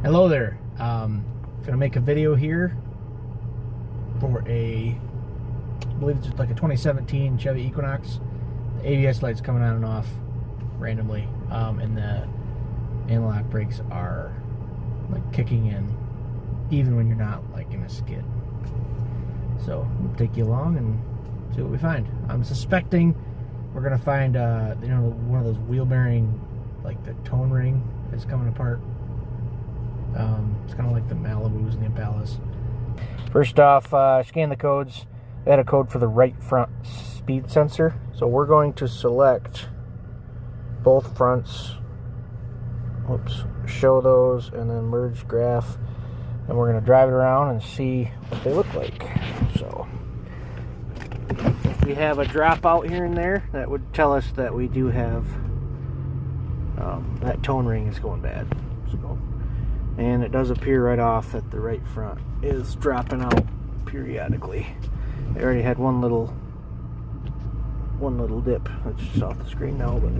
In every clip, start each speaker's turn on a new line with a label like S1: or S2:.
S1: Hello there. Gonna make a video here for I believe it's like a 2017 Chevy Equinox. The ABS lights coming on and off randomly, and the analog brakes are like kicking in even when you're not like in a skid. So we'll take you along and see what we find. I'm suspecting we're gonna find one of those wheel bearing, like the tone ring is coming apart. It's kind of like the Malibus and the Impalas. First off, scan the codes. We had a code for the right front speed sensor, so we're going to select both fronts. Oops, show those and then merge graph, and we're going to drive it around and see what they look like. So if we have a drop out here and there, that would tell us that we do have that tone ring is going bad. So, and it does appear right off that the right front is dropping out periodically. I already had one little dip. It's just off the screen now, but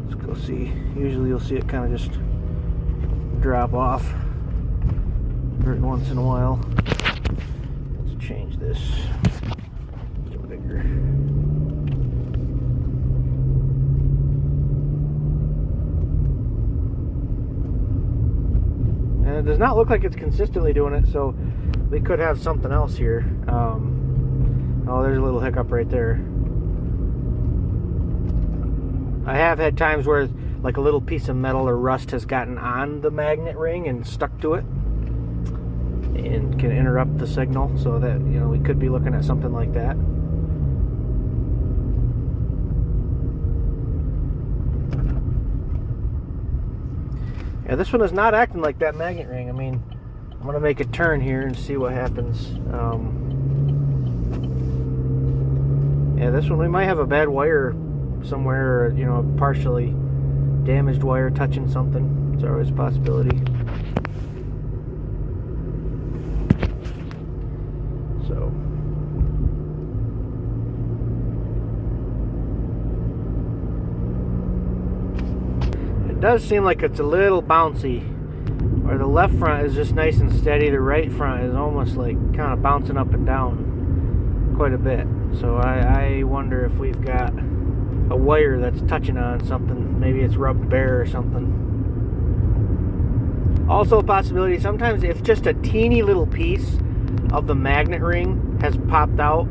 S1: let's go see. Usually you'll see it kind of just drop off every once in a while. Let's change this to bigger. And it does not look like it's consistently doing it, so we could have something else here. Oh, there's a little hiccup right there. I have had times where like a little piece of metal or rust has gotten on the magnet ring and stuck to it and can interrupt the signal, so that, you know, we could be looking at something like that. Yeah, this one is not acting like that magnet ring. I mean, I'm going to make a turn here and see what happens. Yeah, this one, we might have a bad wire somewhere, or, you know, a partially damaged wire touching something. It's always a possibility. So it does seem like it's a little bouncy, where the left front is just nice and steady. The right front is almost like kind of bouncing up and down quite a bit. So I wonder if we've got a wire that's touching on something. Maybe it's rubbed bare or something. Also a possibility, sometimes if just a teeny little piece of the magnet ring has popped out,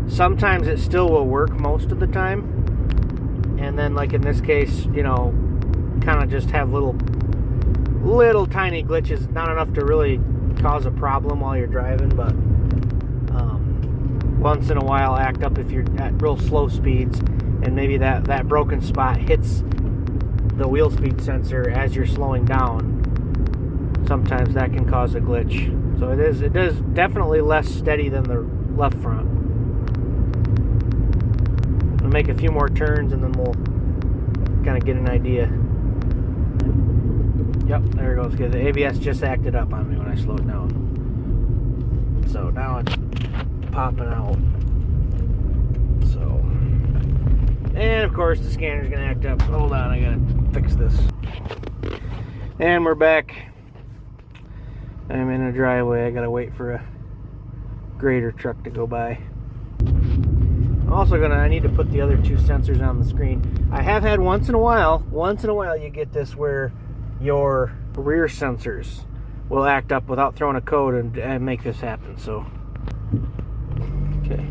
S1: sometimes it still will work most of the time. And then, like in this case, you know, kind of just have little tiny glitches, not enough to really cause a problem while you're driving, but once in a while act up if you're at real slow speeds, and maybe that broken spot hits the wheel speed sensor as you're slowing down. Sometimes that can cause a glitch. So it is definitely less steady than the left front. I'll make a few more turns and then we'll kind of get an idea. Yep, there it goes. Good. The ABS just acted up on me when I slowed down. So now it's popping out. So, and of course the scanner's gonna act up. Hold on, I gotta fix this. And we're back. I'm in a driveway. I gotta wait for a grader truck to go by. I'm also I need to put the other two sensors on the screen. I have had once in a while you get this where your rear sensors will act up without throwing a code and make this happen. So, okay,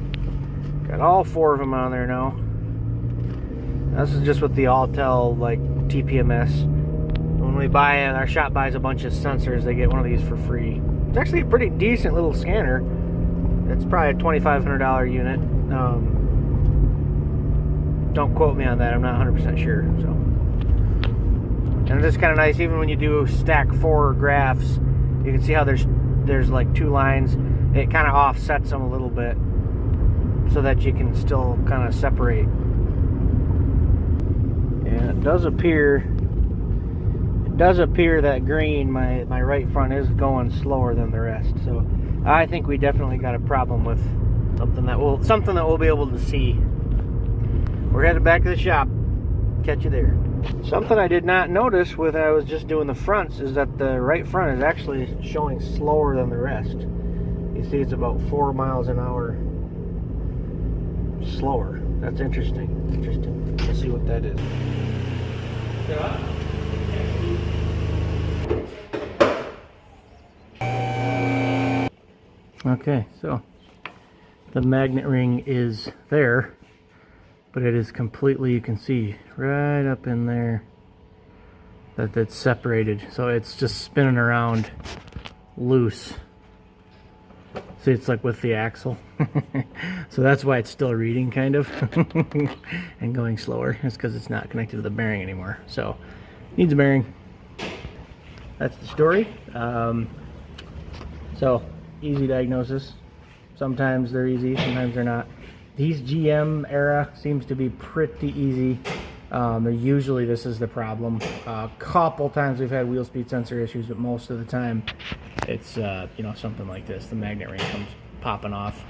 S1: got all four of them on there now. This is just with the Alltel like TPMS. When we buy our shop buys a bunch of sensors, they get one of these for free. It's actually a pretty decent little scanner. It's probably a $2,500 unit. Don't quote me on that. I'm not 100% sure. So, and it's kind of nice, even when you do stack 4 graphs, you can see how there's like 2 lines. It kind of offsets them a little bit so that you can still kind of separate. And it does appear that green, my right front, is going slower than the rest. So I think we definitely got a problem with something that we'll be able to see. We're headed back to the shop. Catch you there. Something I did not notice when I was just doing the fronts is that the right front is actually showing slower than the rest. You see it's about 4 miles an hour slower. That's interesting. Interesting. Let's see what that is. Okay, so the magnet ring is there, but it is completely, you can see right up in there that it's separated. So it's just spinning around loose. See, it's like with the axle. So that's why it's still reading kind of and going slower. It's because it's not connected to the bearing anymore. So needs a bearing. That's the story. So easy diagnosis. Sometimes they're easy, sometimes they're not. These GM era seems to be pretty easy. Usually this is the problem. A couple times we've had wheel speed sensor issues, but most of the time it's you know, something like this. The magnet ring comes popping off,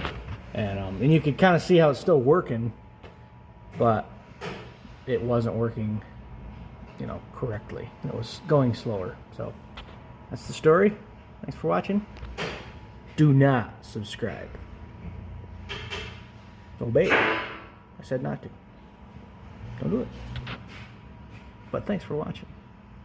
S1: and you can kind of see how it's still working, but it wasn't working, you know, correctly. It was going slower. So that's the story. Thanks for watching. Do not subscribe. Obey. I said not to. Don't do it. But thanks for watching.